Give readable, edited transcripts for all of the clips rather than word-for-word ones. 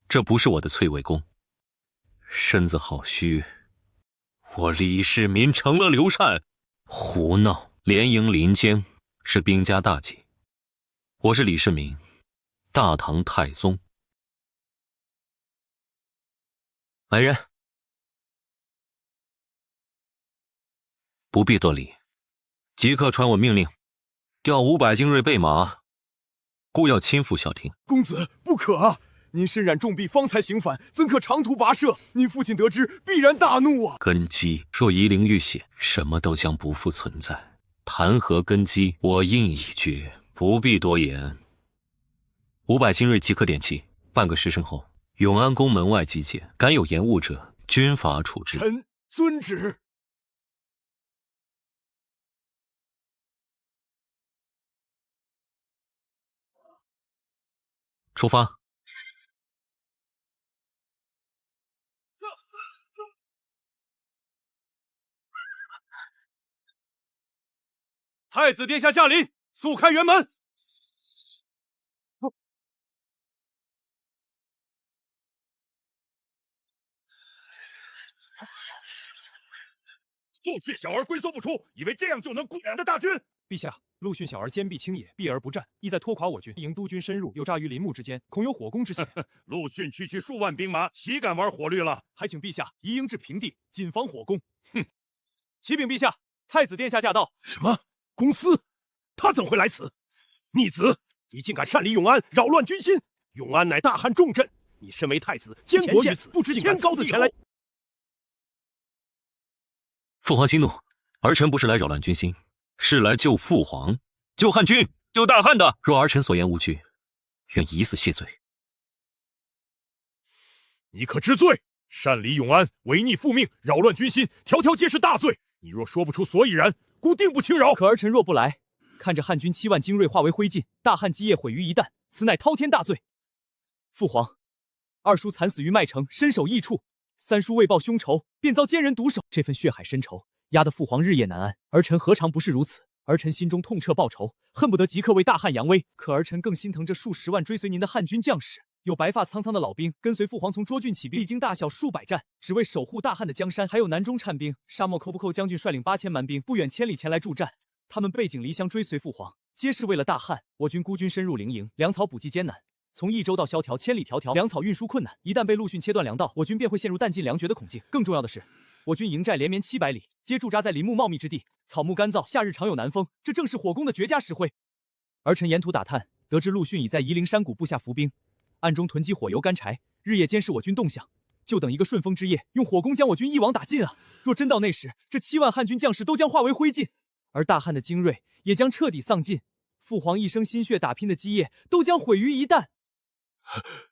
这不是我的翠微宫，身子好虚。我李世民成了刘禅，胡闹！连营林间是兵家大忌。我是李世民，大唐太宗。来人，不必多礼，即刻传我命令，调500精锐备马，故要亲赴小庭。公子不可啊！您身染重病，方才行返，怎可长途跋涉？您父亲得知，必然大怒啊！根基若夷陵遇险，什么都将不复存在。谈何根基？我应已决，不必多言。500精锐即刻点齐，半个时辰后，永安宫门外集结，敢有延误者，军法处置。臣遵旨。出发。太子殿下驾临，速开辕门！陆逊小儿龟缩不出，以为这样就能攻的大军？陛下，陆逊小儿坚壁清野，避而不战，意在拖垮我军。营督军深入，又扎于林木之间，恐有火攻之险。陆逊区数万兵马，岂敢玩火律了？还请陛下移营至平地，谨防火攻。哼！启禀陛下，太子殿下驾到。什么？公司？他怎会来此？逆子！你竟敢擅离永安，扰乱军心！永安乃大汉重镇，你身为太子，监国于此，不知天高地厚。父皇息怒，儿臣不是来扰乱军心，是来救父皇、救汉军、救大汉的。若儿臣所言无据，愿以死谢罪。你可知罪？擅离永安，违逆父命，扰乱军心，条条皆是大罪。你若说不出所以然，故定不轻饶。可儿臣若不来，看着汉军7万精锐化为灰烬，大汉基业毁于一旦，此乃滔天大罪。父皇，二叔惨死于麦城，身首异处。三叔为报兄仇，便遭奸人毒手，这份血海深仇，压得父皇日夜难安。儿臣何尝不是如此？儿臣心中痛彻报仇，恨不得即刻为大汉扬威。可儿臣更心疼这数十万追随您的汉军将士，有白发苍苍的老兵，跟随父皇从涿郡起兵，历经大小数百战，只为守护大汉的江山；还有南中颤兵，沙漠寇不寇将军率领8000蛮兵，不远千里前来助战。他们背井离乡追随父皇，皆是为了大汉。我军孤军深入陵营，粮草补给艰难。从益州到萧条，千里迢迢，粮草运输困难。一旦被陆逊切断粮道，我军便会陷入弹尽粮绝的恐境。更重要的是，我军营寨连绵700里，皆驻扎在林木茂密之地，草木干燥，夏日常有南风，这正是火攻的绝佳时会。儿臣沿途打探，得知陆逊已在夷陵山谷布下伏兵，暗中囤积火油干柴，日夜监视我军动向，就等一个顺风之夜，用火攻将我军一网打尽啊！若真到那时，这7万汉军将士都将化为灰烬，而大汉的精锐也将彻底丧尽，父皇一生心血打拼的基业都将毁于一旦。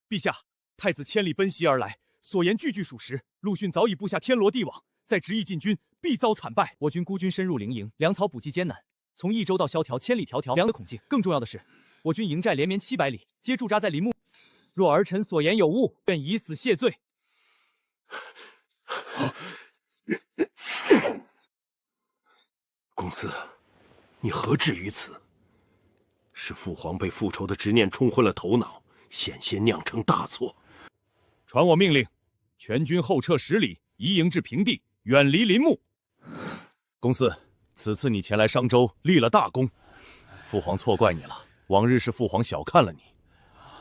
陛下，太子千里奔袭而来，所言句句属实。陆逊早已布下天罗地网，再执意进军，必遭惨败。我军孤军深入陵营，粮草补给艰难，从益州到萧条，千里迢迢，粮的恐境。更重要的是，我军营寨连绵700里，皆驻扎在林木。若儿臣所言有误，愿以死谢罪。公子，你何至于此？是父皇被复仇的执念冲昏了头脑，险些酿成大错。传我命令，全军后撤10里，移营至平地，远离林木。公嗣，此次你前来商州，立了大功，父皇错怪你了。往日是父皇小看了你，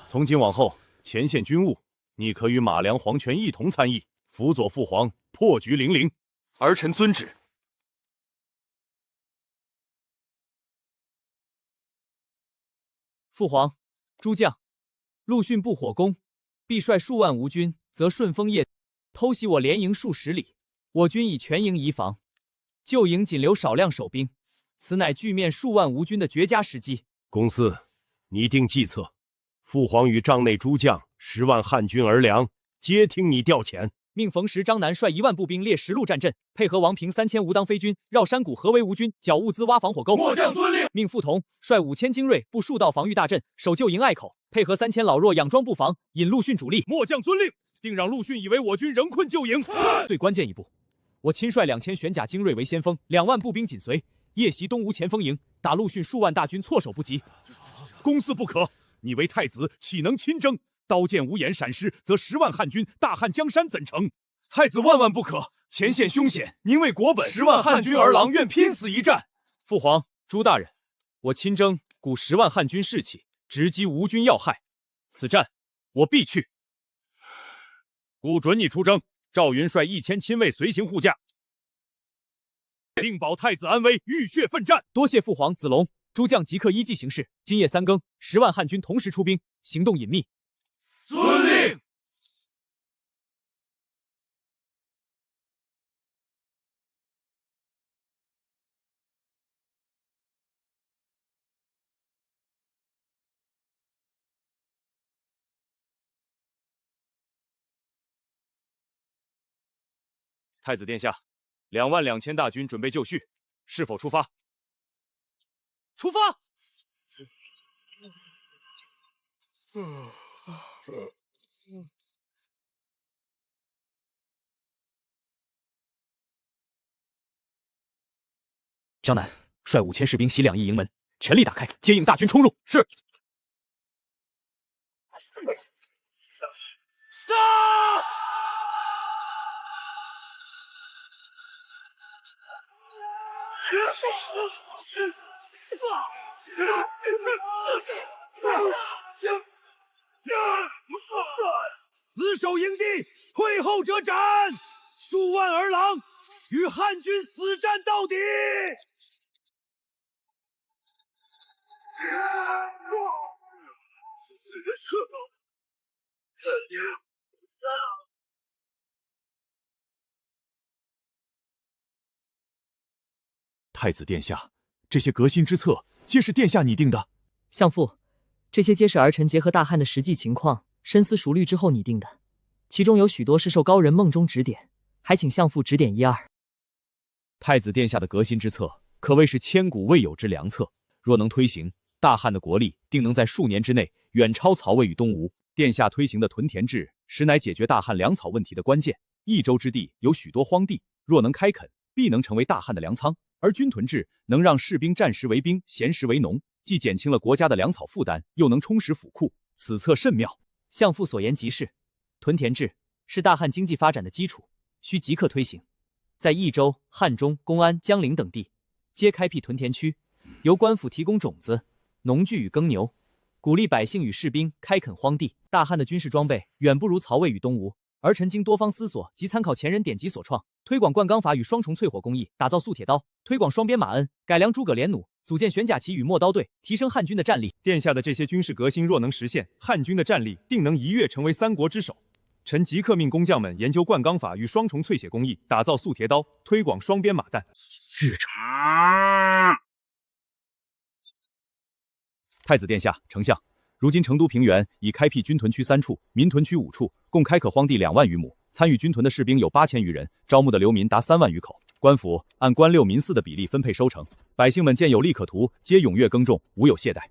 从今往后，前线军务，你可与马良、黄权一同参议，辅佐父皇破局零陵。儿臣遵旨。父皇，诸将，陆逊不火攻，必率数万吴军，则顺风夜偷袭我连营数十里，我军以全营移防，旧营仅留少量守兵，此乃拒面数万吴军的绝佳时机。公嗣，拟定计策，父皇与帐内诸将10万汉军儿粮，皆听你调遣。命冯石、张南率1万步兵列10路战阵，配合王平3000吴当飞军绕山谷合围吴军，剿物资挖防火沟。末将遵令。命傅彤率5000精锐布数道防御大阵，守旧营隘口，配合3000老弱佯装布防，引陆逊主力。末将遵令。定让陆逊以为我军仍困旧营。最关键一步，我亲率2000玄甲精锐为先锋，2万步兵紧随，夜袭东吴前锋营，打陆逊数万大军措手不及。公嗣不可，你为太子，岂能亲征？刀剑无眼闪失，则10万汉军，大汉江山怎成？太子万万不可！前线凶险，您为国本，10万汉军儿郎愿拼死一战。父皇、朱大人，我亲征，鼓10万汉军士气，直击吴军要害，此战我必去。故准你出征。赵云率1000亲卫随行护驾，定保太子安危，浴血奋战。多谢父皇。子龙、诸将即刻依计行事。今夜3更，10万汉军同时出兵，行动隐秘。遵令。太子殿下，22000大军准备就绪，是否出发？出发！江南率5000士兵袭2翼营门，全力打开，接应大军冲入。是。杀！死守营地，退后者斩！数万儿郎与汉军死战到底！太子殿下，这些革新之策皆是殿下拟定的。相父，这些皆是儿臣结合大汉的实际情况，深思熟虑之后拟定的，其中有许多是受高人梦中指点，还请相父指点一二。太子殿下的革新之策，可谓是千古未有之良策。若能推行，大汉的国力定能在数年之内远超曹魏与东吴。殿下推行的屯田制，实乃解决大汉粮草问题的关键。益州之地有许多荒地，若能开垦，必能成为大汉的粮仓。而军屯制能让士兵战时为兵，闲时为农，既减轻了国家的粮草负担，又能充实府库，此策甚妙。相父所言极是，屯田制是大汉经济发展的基础，需即刻推行。在益州、汉中、公安、江陵等地，皆开辟屯田区，由官府提供种子、农具与耕牛，鼓励百姓与士兵开垦荒地。大汉的军事装备远不如曹魏与东吴，儿臣经多方思索及参考前人典籍所创，推广灌钢法与双重淬火工艺，打造素铁刀，推广双鞭马恩，改良诸葛连弩，组建玄甲骑与陌刀队，提升汉军的战力。殿下的这些军事革新若能实现，汉军的战力定能一跃成为三国之首。臣即刻命工匠们研究灌钢法与双重淬血工艺，打造素铁刀，推广双鞭马弹。日程。太子殿下，丞相，如今成都平原已开辟军屯区3处，民屯区5处，共开垦荒地2万余亩。参与军屯的士兵有8000余人，招募的流民达3万余口。官府按官6民4的比例分配收成，百姓们见有利可图，皆踊跃耕种，无有懈怠。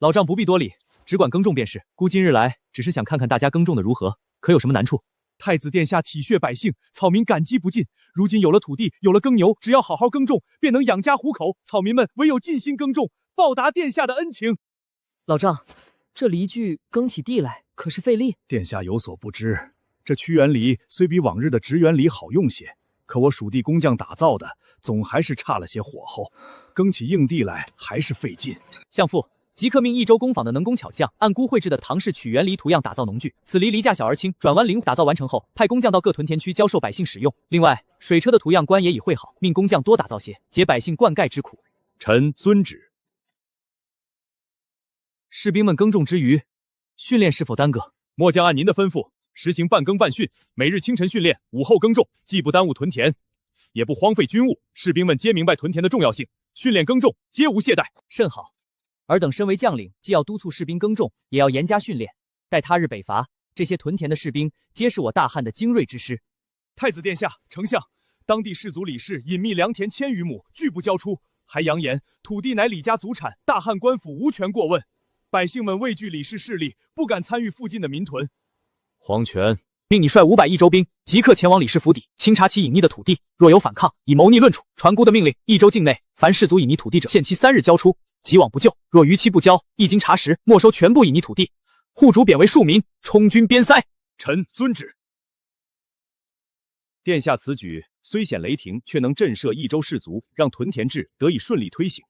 老丈不必多礼，只管耕种便是。孤今日来，只是想看看大家耕种的如何，可有什么难处？太子殿下体恤百姓，草民感激不尽。如今有了土地，有了耕牛，只要好好耕种，便能养家糊口。草民们唯有尽心耕种，报答殿下的恩情。老丈，这犁具耕起地来可是费力。殿下有所不知，这屈原犁虽比往日的直原犁好用些，可我属地工匠打造的，总还是差了些火候，耕起硬地来还是费劲。相父，即刻命益州工坊的能工巧匠按估绘制的唐式曲原犁图样打造农具。此犁架小而轻，转弯灵活。打造完成后，派工匠到各屯田区教授百姓使用。另外，水车的图样官也已绘好，命工匠多打造些，解百姓灌溉之苦。臣遵旨。士兵们耕种之余，训练是否耽搁？末将按您的吩咐，实行半耕半训，每日清晨训练，午后耕种，既不耽误屯田，也不荒废军务。士兵们皆明白屯田的重要性，训练耕种皆无懈怠。甚好。尔等身为将领，既要督促士兵耕种，也要严加训练。待他日北伐，这些屯田的士兵，皆是我大汉的精锐之师。太子殿下，丞相，当地士族李氏隐秘良田1000余亩，拒不交出，还扬言土地乃李家族产，大汉官府无权过问。百姓们畏惧李氏势力，不敢参与附近的民屯。黄权，命你率500益州兵，即刻前往李氏府邸，清查其隐匿的土地。若有反抗，以谋逆论处。传孤的命令：益州境内凡士族隐匿土地者，限期3日交出，即往不咎。若逾期不交，一经查实，没收全部隐匿土地。户主贬为庶民，充军边塞。臣遵旨。殿下此举虽显雷霆，却能震慑益州士族，让屯田制得以顺利推行。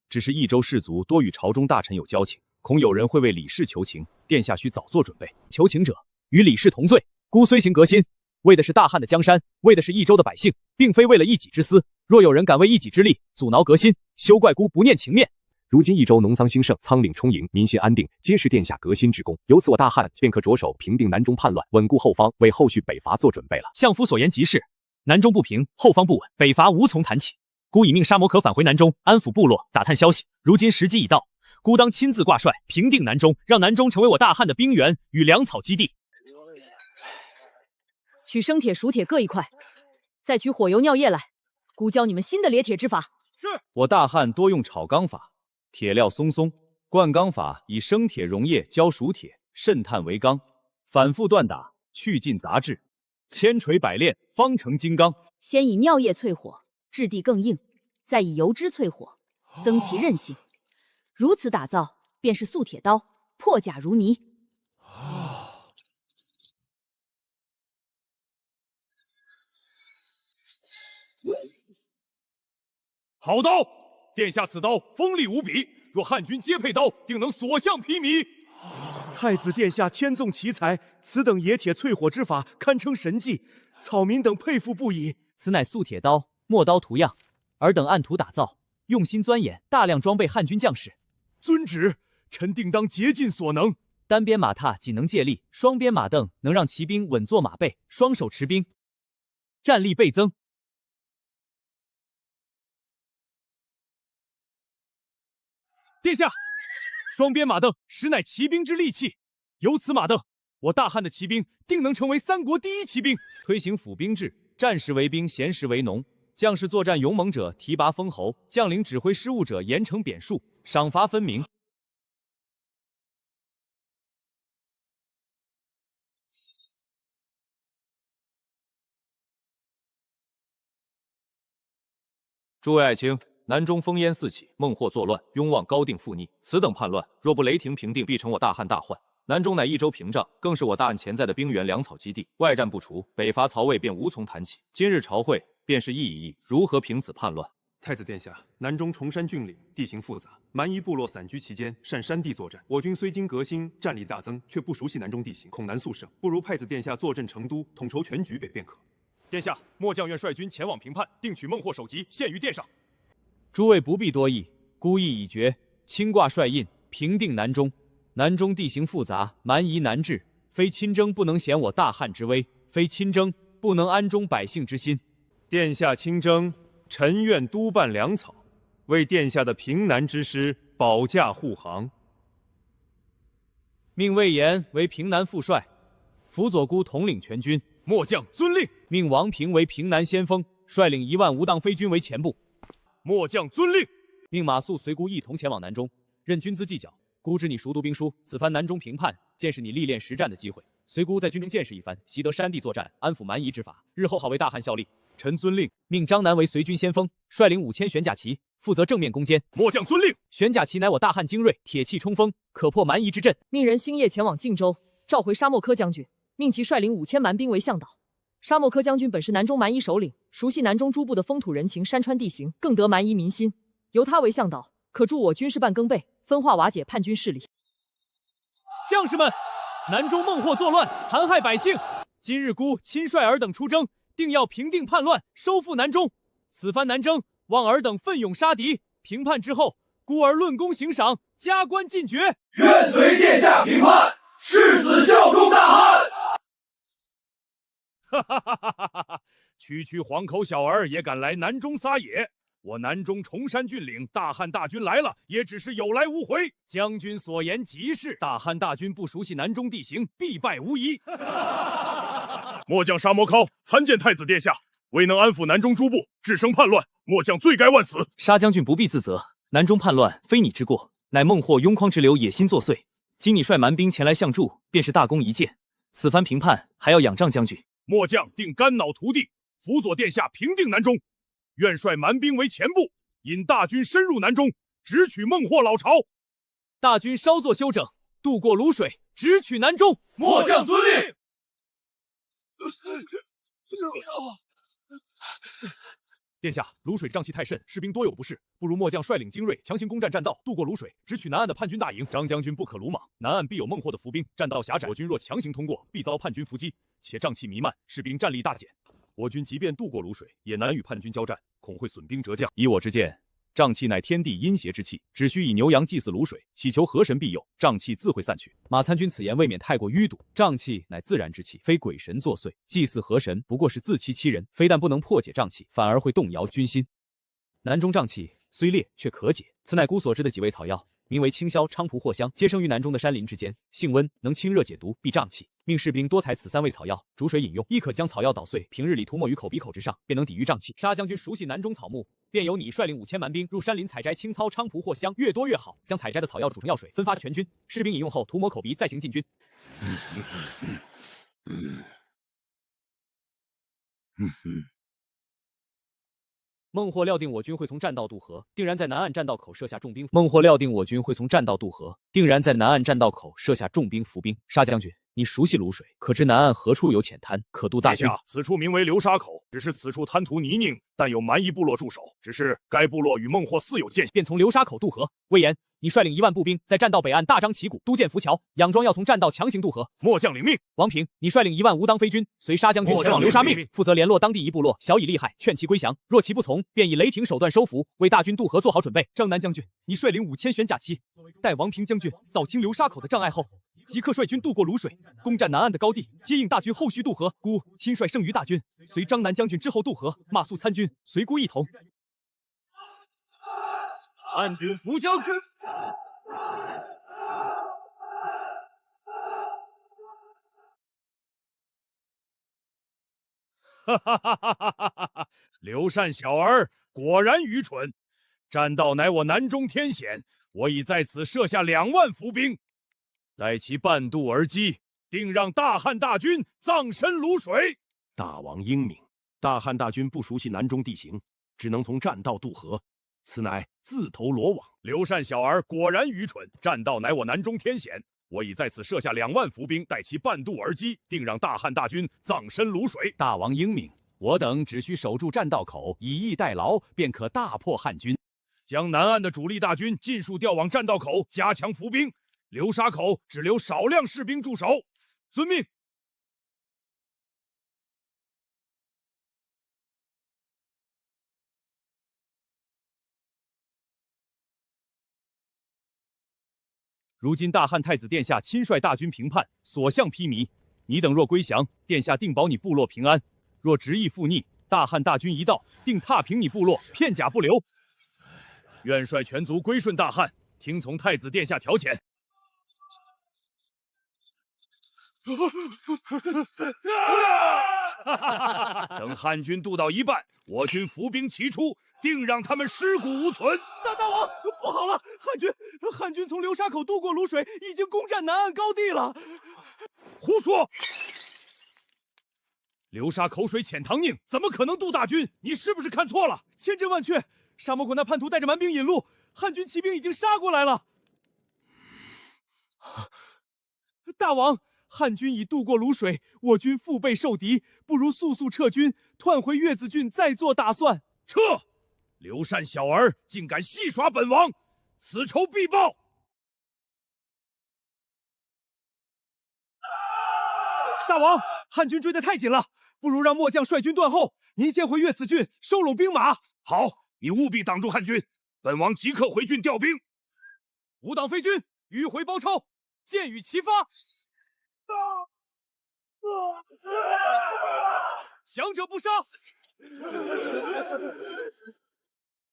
只是益州士族多与朝中大臣有交情，恐有人会为李氏求情，殿下需早做准备。求情者与李氏同罪，孤虽行革新，为的是大汉的江山，为的是益州的百姓，并非为了一己之私。若有人敢为一己之力阻挠革新，休怪孤不念情面。如今益州农桑兴盛，仓廪充盈，民心安定，皆是殿下革新之功。由此我大汉便可着手平定南中叛乱，稳固后方，为后续北伐做准备了。相夫所言极是，南中不平，后方不稳，北伐无从谈起。孤已命沙摩可返回南中，安抚部落，打探消息。如今时机已到，孤当亲自挂帅，平定南中，让南中成为我大汉的兵源与粮草基地。取生铁、熟铁各一块，再取火油、尿液来。孤教你们新的冶铁之法。是。我大汉多用炒钢法，铁料松松；灌钢法以生铁溶液浇熟铁，渗碳为钢，反复锻打，去尽杂质，千锤百炼，方成金刚。先以尿液淬火，质地更硬，再以油脂淬火，增其韧性。如此打造，便是素铁刀，破甲如泥。好刀！殿下此刀锋利无比，若汉军皆配刀，定能所向披靡。太子殿下天纵奇才，此等冶铁淬火之法堪称神迹，草民等佩服不已。此乃素铁刀，墨刀图样，尔等按图打造，用心钻研，大量装备汉军将士。遵旨，臣定当竭尽所能。单边马踏仅能借力，双边马镫能让骑兵稳坐马背，双手持兵，战力倍增。殿下，双边马镫实乃骑兵之利器，有此马镫，我大汉的骑兵定能成为三国第一骑兵。推行府兵制，战时为兵，闲时为农。将士作战勇猛者提拔封侯，将领指挥失误者严惩贬黜，赏罚分明。诸位爱卿，南中烽烟四起，孟获作乱，雍望高定复逆。此等叛乱，若不雷霆平定，必成我大汉大患。南中乃益州屏障，更是我大汉潜在的兵源粮草基地。外战不除，北伐曹魏便无从谈起。今日朝会，便是议一议如何平此叛乱。太子殿下，南中崇山峻岭，地形复杂，蛮夷部落散居其间，善山地作战。我军虽经革新，战力大增，却不熟悉南中地形，恐难速胜。不如太子殿下坐镇成都，统筹全局便可。殿下，末将愿率军前往平叛，定取孟获首级，献于殿上。诸位不必多议，孤意已决，亲挂帅印，平定南中。南中地形复杂，蛮夷难治，非亲征不能显我大汉之威，非亲征不能安中百姓之心。殿下亲征，臣愿督办粮草，为殿下的平南之师保驾护航。命魏延为平南副帅，辅佐孤统领全军。末将遵令。命王平为平南先锋，率领1万无当飞军为前部。末将遵令。命马谡随孤一同前往南中，任军资计较。孤知你熟读兵书，此番南中平叛，见是你历练实战的机会。随孤在军中见识一番，习得山地作战、安抚蛮夷之法，日后好为大汉效力。臣遵令。命张南为随军先锋，率领5000玄甲骑，负责正面攻坚。末将遵令。玄甲骑乃我大汉精锐，铁器冲锋，可破蛮夷之阵。命人星夜前往晋州，召回沙漠柯将军，命其率领5000蛮兵为向导。沙漠柯将军本是南中蛮夷首领，熟悉南中诸部的风土人情、山川地形，更得蛮夷民心。由他为向导，可助我军事办更备，分化瓦解叛军势力。将士们，南中孟获作乱，残害百姓。今日孤亲率尔等出征，定要平定叛乱，收复南中。此番南征，望尔等奋勇杀敌。平叛之后，孤儿论功行赏，加官进爵。愿随殿下平叛，誓死效忠大汉。哈哈哈哈哈哈！区区黄口小儿也敢来南中撒野！我南中崇山峻岭，大汉大军来了，也只是有来无回。将军所言极是，大汉大军不熟悉南中地形，必败无疑。末将沙摩考参见太子殿下，未能安抚南中诸部，致生叛乱，末将罪该万死。沙将军不必自责，南中叛乱非你之过，乃孟获拥匡之流野心作祟。今你率蛮兵前来相助，便是大功一件。此番平叛还要仰仗将军。末将定肝脑涂地，辅佐殿下平定南中。愿率蛮兵为前部，引大军深入南中，直取孟获老巢。大军稍作休整，渡过泸水，直取南中。末将遵令。殿下，泸水瘴气太甚，士兵多有不适，不如末将率领精锐强行攻占栈道，渡过泸水，直取南岸的叛军大营。张将军不可鲁莽，南岸必有孟获的伏兵，栈道狭窄，我军若强行通过，必遭叛军伏击，且瘴气弥漫，士兵战力大减。我军即便渡过泸水，也难与叛军交战，恐会损兵折将。以我之见，瘴气乃天地阴邪之气，只需以牛羊祭祀泸水，祈求河神庇佑，瘴气自会散去。马参军此言未免太过淤堵，瘴气乃自然之气，非鬼神作祟，祭祀河神不过是自欺欺人，非但不能破解瘴气，反而会动摇军心。南中瘴气虽烈，却可解，此乃孤所知的几味草药，名为青霄、菖蒲、藿香，皆生于南中的山林之间，性温，能清热解毒，避瘴气。命士兵多采此3味草药，煮水饮用，亦可将草药捣碎，平日里涂抹于口鼻口之上，便能抵御瘴气。沙将军熟悉南中草木，便由你率领5000蛮兵入山林采摘青草、菖蒲、藿香，越多越好。将采摘的草药煮成药水，分发全军，士兵饮用后涂抹口鼻，再行进军。孟获料定我军会从栈道渡河，定然在南岸栈道口设下重兵。伏兵。沙将军，你熟悉泸水，可知南岸何处有浅滩，可渡大军？此处名为流沙口，只是此处滩涂泥泞，但有蛮夷部落驻守，只是该部落与孟获似有间隙，便从流沙口渡河。魏延，你率领1万步兵在栈道北岸大张旗鼓，督建浮桥，佯装要从栈道强行渡河。末将领命。王平，你率领1万吴当飞军，随沙将军前往流沙命，负责联络当地一部落，晓以利害，劝其归降。若其不从，便以雷霆手段收服，为大军渡河做好准备。张南将军，你率领5000玄甲骑，待王平将军扫清流沙口的障碍后，即刻率军渡过泸水，攻占南岸的高地，接应大军后续渡河。孤亲率剩余大军，随张南将军之后渡河。马谡参军随孤一同。叛军伏将军。哈哈哈哈哈哈！刘禅小儿果然愚蠢，栈道乃我南中天险，我已在此设下2万伏兵，待其半渡而击，定让大汉大军葬身泸水。大王英明，大汉大军不熟悉南中地形，只能从栈道渡河，此乃自投罗网。刘禅小儿果然愚蠢，栈道乃我南中天险，我已在此设下2万伏兵，待其半渡而击，定让大汉大军葬身泸水。大王英明，我等只需守住栈道口，以逸待劳，便可大破汉军。将南岸的主力大军尽数调往栈道口，加强伏兵。流沙口只留少量士兵驻守。遵命。如今大汉太子殿下亲率大军平叛，所向披靡。你等若归降，殿下定保你部落平安；若执意附逆，大汉大军一到，定踏平你部落，片甲不留。愿率全族归顺大汉，听从太子殿下调遣。等汉军渡到一半，我军伏兵齐出，定让他们尸骨无存。大王，不好了！汉军从流沙口渡过泸水，已经攻占南岸高地了。胡说！流沙口水浅塘宁，怎么可能渡大军？你是不是看错了？千真万确，沙漠口那叛徒带着蛮兵引路，汉军骑兵已经杀过来了。大王，汉军已渡过泸水，我军腹背受敌，不如速速撤军，退回月子郡，再做打算。撤！刘禅小儿竟敢戏耍本王，此仇必报！大王，汉军追得太紧了，不如让末将率军断后，您先回月子郡收拢兵马。好，你务必挡住汉军，本王即刻回郡调兵。吾党飞军迂回包抄，箭雨齐发。降者不杀。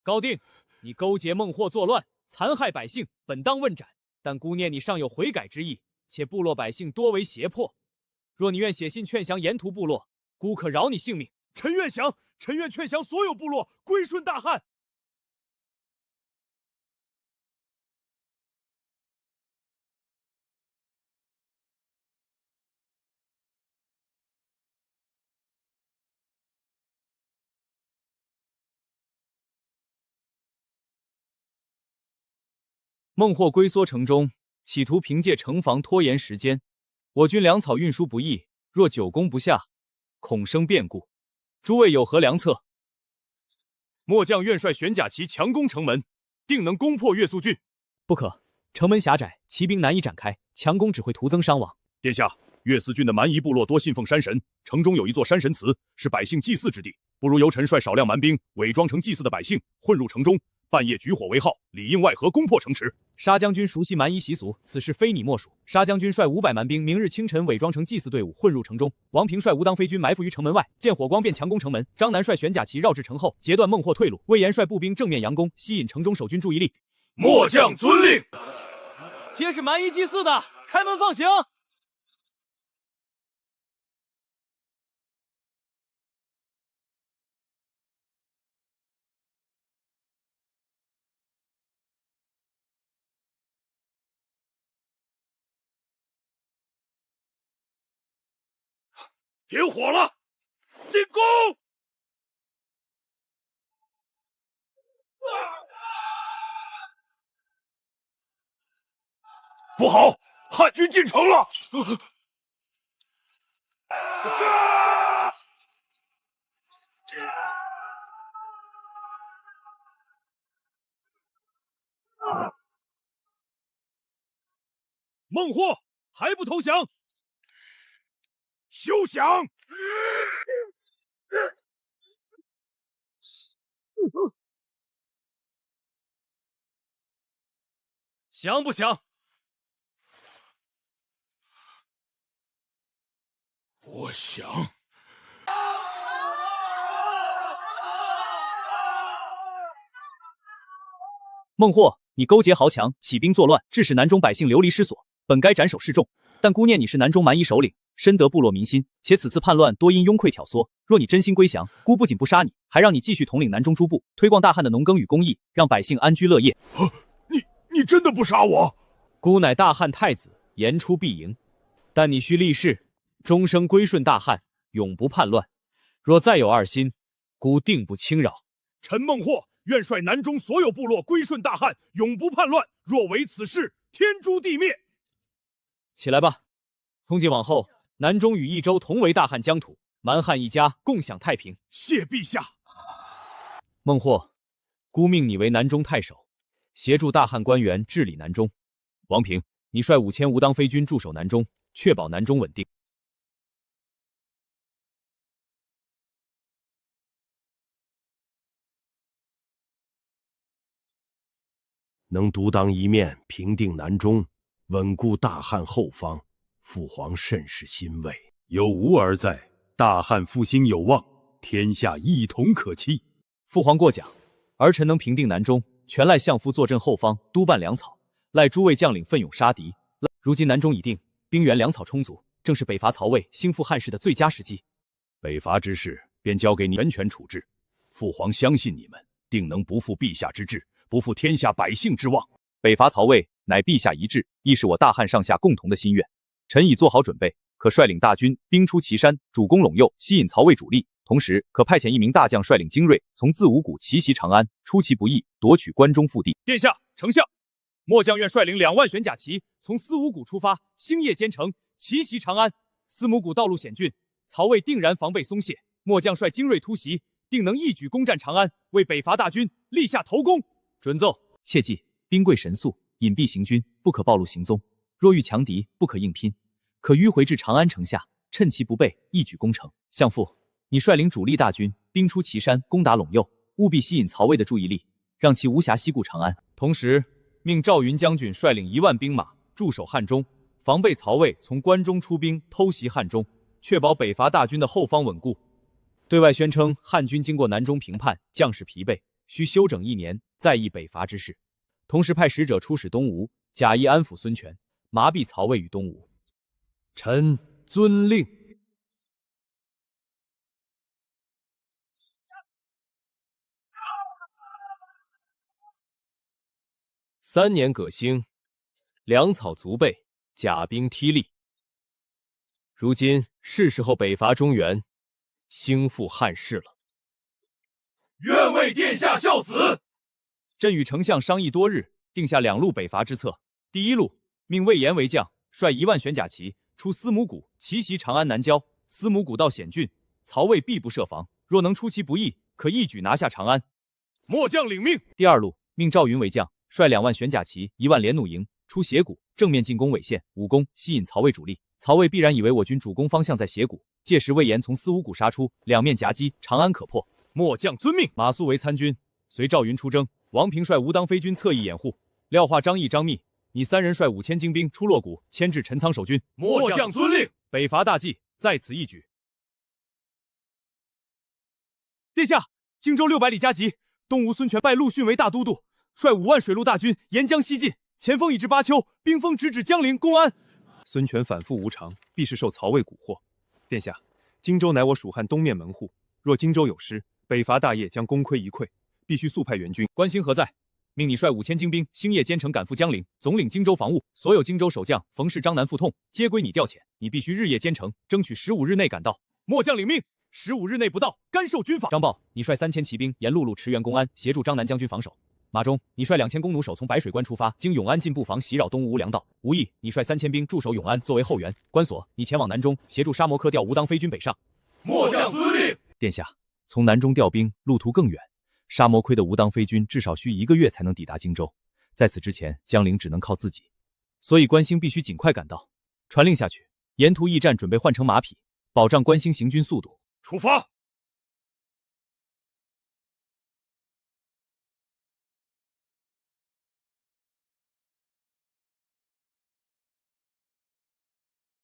高定，你勾结孟获作乱，残害百姓，本当问斩。但姑念你尚有悔改之意，且部落百姓多为胁迫。若你愿写信劝降沿途部落，孤可饶你性命。臣愿降，臣愿劝降所有部落归顺大汉。孟获龟缩城中，企图凭借城防拖延时间。我军粮草运输不易，若久攻不下，恐生变故。诸位有何良策？末将愿率玄甲骑强攻城门，定能攻破岳宿郡。不可，城门狭窄，骑兵难以展开，强攻只会徒增伤亡。殿下，岳司郡的蛮夷部落多信奉山神，城中有一座山神祠，是百姓祭祀之地。不如由臣率少量蛮兵，伪装成祭祀的百姓，混入城中，半夜举火为号，里应外合，攻破城池。沙将军熟悉蛮夷习俗，此事非你莫属。沙将军率500蛮兵，明日清晨伪装成祭祀队伍，混入城中。王平率吴当飞军埋伏于城门外，见火光便强攻城门。张南率玄甲骑绕至城后，截断孟获退路。魏延率步兵正面佯攻，吸引城中守军注意力。末将遵令。皆是蛮夷祭祀的，开门放行。点火了，进攻！不好，汉军进城了！孟获还不投降？休想！想不想？我想。孟获，你勾结豪强，起兵作乱，致使南中百姓流离失所，本该斩首示众。但姑念你是南中蛮夷首领，深得部落民心，且此次叛乱多因拥溃挑唆。若你真心归降，姑不仅不杀你，还让你继续统领南中诸部，推广大汉的农耕与工艺，让百姓安居乐业。你真的不杀我？姑乃大汉太子，言出必迎。但你须立誓，终生归顺大汉，永不叛乱。若再有二心，姑定不轻饶。臣孟获愿率南中所有部落归顺大汉，永不叛乱。若违此事，天诛地灭。起来吧，从今往后，南中与益州同为大汉疆土，蛮汉一家共享太平。谢陛下。孟获，姑命你为南中太守，协助大汉官员治理南中。王平，你率5000吴当飞军驻守南中，确保南中稳定。能独当一面，平定南中，稳固大汉后方，父皇甚是欣慰。有吾儿在，大汉复兴有望，天下一统可期。父皇过奖，儿臣能平定南中，全赖相夫坐镇后方，督办粮草，赖诸位将领奋勇杀敌。如今南中已定，兵源粮草充足，正是北伐曹魏、兴复汉室的最佳时机。北伐之事便交给你全权处置，父皇相信你们，定能不负陛下之志，不负天下百姓之望。北伐曹魏乃陛下遗志，亦是我大汉上下共同的心愿。臣已做好准备，可率领大军兵出祁山，主攻陇右，吸引曹魏主力。同时，可派遣1名大将率领精锐，从自五谷奇袭长安，出其不意，夺取关中腹地。殿下，丞相，末将愿率领2万玄甲骑，从司五谷出发，星夜兼程，奇袭长安。司母谷道路险峻，曹魏定然防备松懈。末将率精锐突袭，定能一举攻占长安，为北伐大军立下头功。准奏。切记，兵贵神速，隐蔽行军，不可暴露行踪。若遇强敌，不可硬拼，可迂回至长安城下，趁其不备，一举攻城。相父，你率领主力大军，兵出祁山，攻打陇右，务必吸引曹魏的注意力，让其无暇西顾长安。同时，命赵云将军率领1万兵马驻守汉中，防备曹魏从关中出兵偷袭汉中，确保北伐大军的后方稳固。对外宣称汉军经过南中平叛，将士疲惫，需休整1年，再议北伐之事。同时派使者出使东吴，假意安抚孙权，麻痹曹魏与东吴。臣遵令。3年葛兴，粮草足备，甲兵踢力。如今是时候北伐中原，兴复汉室了。愿为殿下效死。朕与丞相商议多日，定下2路北伐之策。第一路，命魏延为将，率1万玄甲骑出司母谷，奇袭长安南郊。司母谷道险峻，曹魏必不设防，若能出其不意，可一举拿下长安。末将领命。第二路，命赵云为将，率2万玄甲骑、1万连弩营出斜谷，正面进攻纬县、武功，吸引曹魏主力。曹魏必然以为我军主攻方向在斜谷，届时魏延从司五谷杀出，两面夹击，长安可破。末将遵命。马谡为参军，随赵云出征。王平率吴当飞军侧翼掩护，廖化、张翼、张密，你3人率5000精兵出洛谷，牵制陈仓守军。末将遵令。北伐大计在此一举。殿下，荆州600里加急，东吴孙权拜陆逊为大都督，率5万水陆大军沿江西进，前锋已至巴丘，兵锋直指江陵、公安。孙权反复无常，必是受曹魏蛊惑。殿下，荆州乃我蜀汉东面门户，若荆州有失，北伐大业将功亏一篑，必须速派援军。关兴何在？命你率5000精兵，星夜兼程赶赴江陵，总领荆州防务。所有荆州守将冯氏、张南腹痛，皆归你调遣。你必须日夜兼程，争取15日内赶到。末将领命。15日内不到，甘受军法。张豹，你率3000骑兵沿陆路驰援公安，协助张南将军防守。马忠，你率2000弓弩手从白水关出发，经永安进布防，袭扰东吴无粮道。吴懿，你率3000兵驻守永安，作为后援。关索，你前往南中，协助沙摩柯调吴当飞军北上。末将遵令。殿下，从南中调兵，路途更远。沙摩亏的吴当飞军至少需1个月才能抵达荆州，在此之前，江陵只能靠自己，所以关兴必须尽快赶到。传令下去，沿途驿站准备换成马匹，保障关兴行军速度。出发。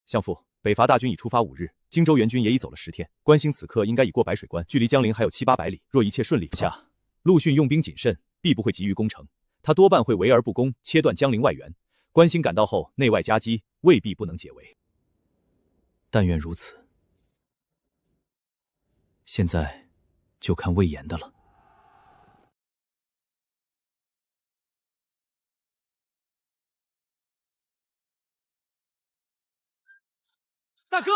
相父，北伐大军已出发5日，荆州援军也已走了10天，关兴此刻应该已过白水关，距离江陵还有700-800里。若一切顺利下，陆逊用兵谨慎，必不会急于攻城，他多半会围而不攻，切断江陵外援。关兴赶到后，内外夹击，未必不能解围。但愿如此。现在就看魏延的了。大哥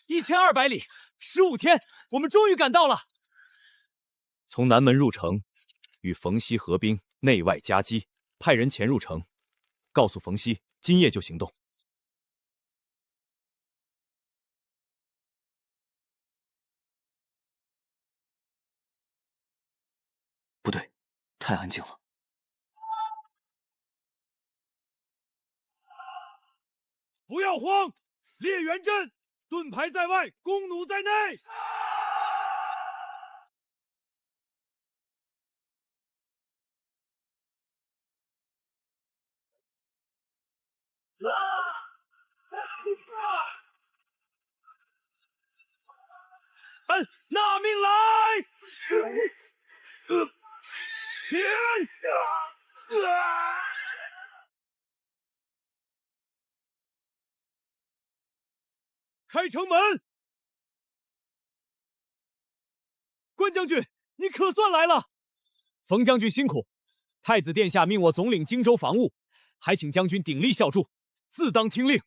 ，1200里，15天，我们终于赶到了。从南门入城，与冯熙合兵，内外夹击，派人潜入城，告诉冯熙，今夜就行动。不对，太安静了。不要慌，列圆阵，盾牌在外，弓弩在内。纳命来！天下！开城门！关将军，你可算来了！冯将军辛苦，太子殿下命我总领荆州防务，还请将军鼎力效助，自当听令。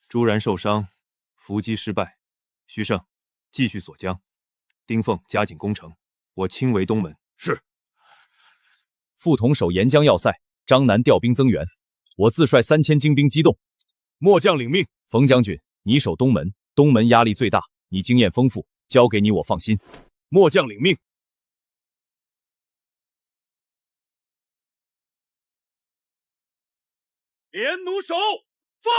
朱然受伤，伏击失败，徐盛继续锁江，丁奉加紧攻城，我亲围东门。是。傅同守沿江要塞，张南调兵增援，我自率3000精兵机动。末将领命。冯将军，你守东门，东门压力最大，你经验丰富，交给你我放心。末将领命。连弩手，放！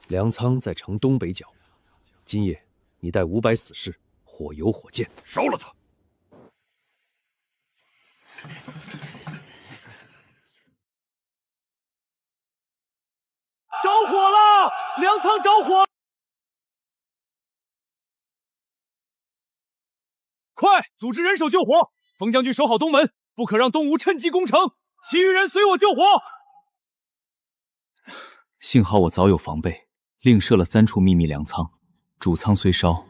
粮仓在城东北角，今夜你带500死士，火油火箭，烧了他！着火了！粮仓着火！快组织人手救火！冯将军守好东门，不可让东吴趁机攻城。其余人随我救火。幸好我早有防备，另设了3处秘密粮仓，主仓虽烧，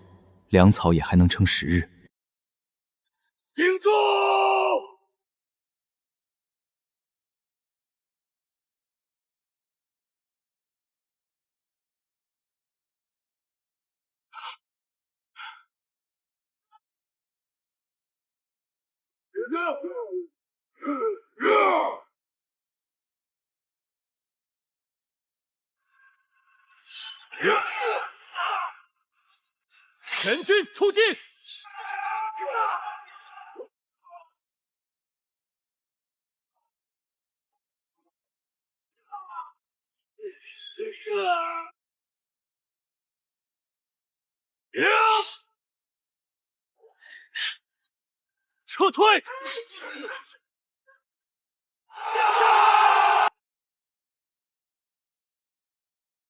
粮草也还能撑10日。顶住！全军出击！撤退！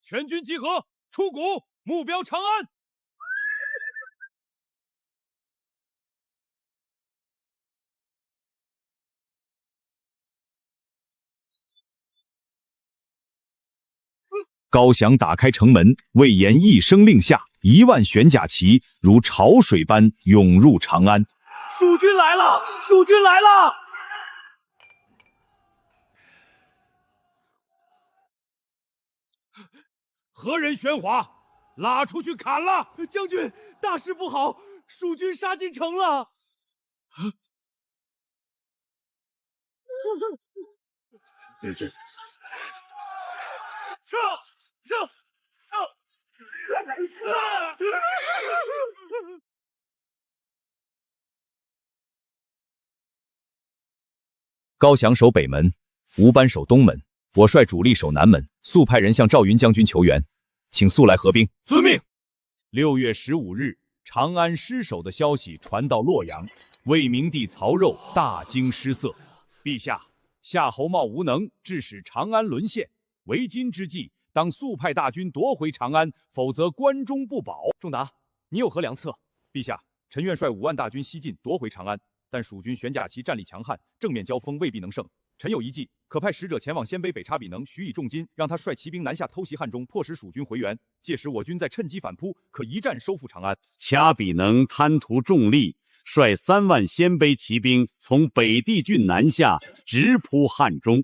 全军集合，出谷，目标长安。高翔打开城门，魏延一声令下，10000玄甲骑如潮水般涌入长安。蜀军来了！蜀军来了！何人喧哗？拉出去砍了！将军，大事不好，蜀军杀进城了！撤！高翔守北门，吴班守东门，我率主力守南门。速派人向赵云将军求援，请速来合兵。遵命。6月15日，长安失守的消息传到洛阳，魏明帝曹肉大惊失色。陛下，夏侯茂无能，致使长安沦陷。为今之计，当速派大军夺回长安，否则关中不保。仲达，你有何良策？陛下，臣愿率5万大军西进，夺回长安。但蜀军玄甲骑战力强悍，正面交锋未必能胜。臣有一计，可派使者前往鲜卑北察比能，许以重金，让他率骑兵南下偷袭汉中，迫使蜀军回援。届时我军再趁机反扑，可一战收复长安。掐比能贪图重利，率3万鲜卑骑兵从北地郡南下，直扑汉中。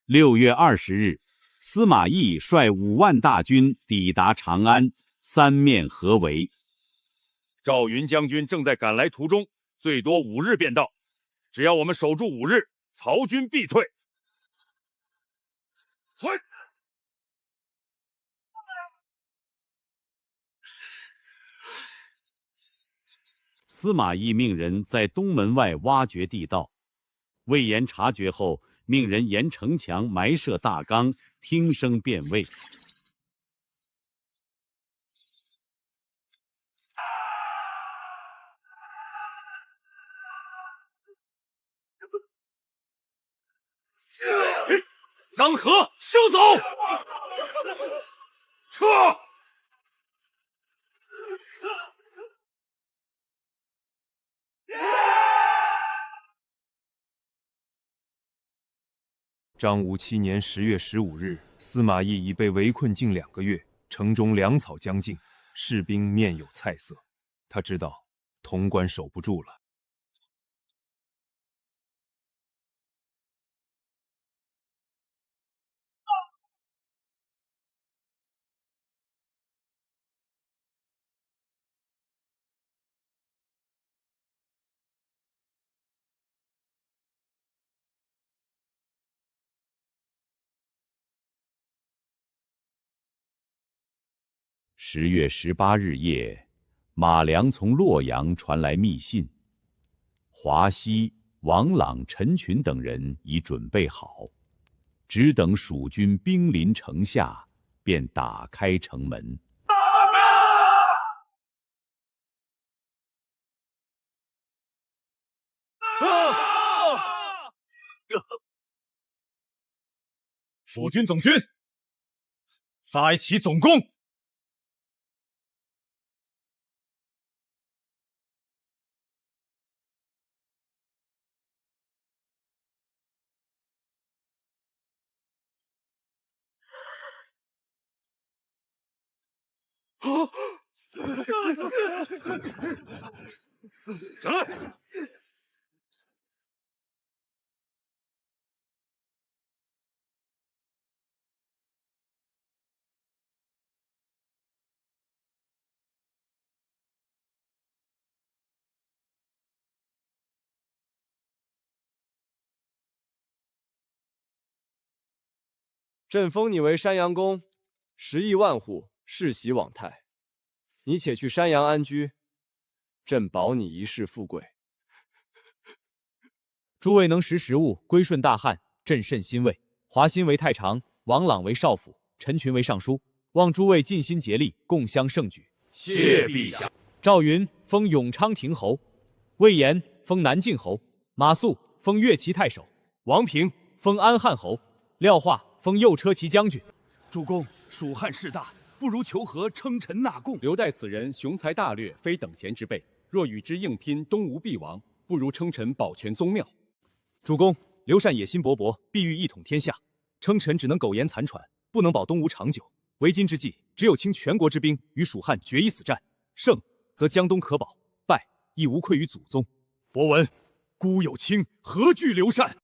6月20日，司马懿率5万大军抵达长安，三面合围。赵云将军正在赶来途中，最多5日便到。只要我们守住5日，曹军必退。退！司马懿命人在东门外挖掘地道，魏延察觉后，命人沿城墙埋设大纲，听声辨位。张合，休走！撤！张武7年10月15日，司马懿已被围困近2个月，城中粮草将尽，士兵面有菜色。他知道潼关守不住了。10月18日夜，马良从洛阳传来密信，华西、王朗、陈群等人已准备好，只等蜀军兵临城下，便打开城门。蜀军总军，发起总攻！上来！朕封你为山阳公，10亿万户，世袭罔泰。你且去山阳安居，朕保你一世富贵。诸位能识时务，归顺大汉，朕甚欣慰。华歆为太常，王朗为少府，陈群为尚书，望诸位尽心竭力，共襄盛举。谢陛下。赵云封永昌亭侯，魏延封南靖侯，马谡封越骑太守，王平封安汉侯，廖化封右车骑将军。主公，蜀汉势大，不如求和，称臣纳贡。留待此人雄才大略，非等闲之辈。若与之硬拼，东吴必亡，不如称臣保全宗庙。主公，刘禅野心勃勃，必欲一统天下，称臣只能苟延残喘，不能保东吴长久。为今之计，只有倾全国之兵与蜀汉决一死战，胜则江东可保，败亦无愧于祖宗。博闻，孤有卿，何惧刘禅？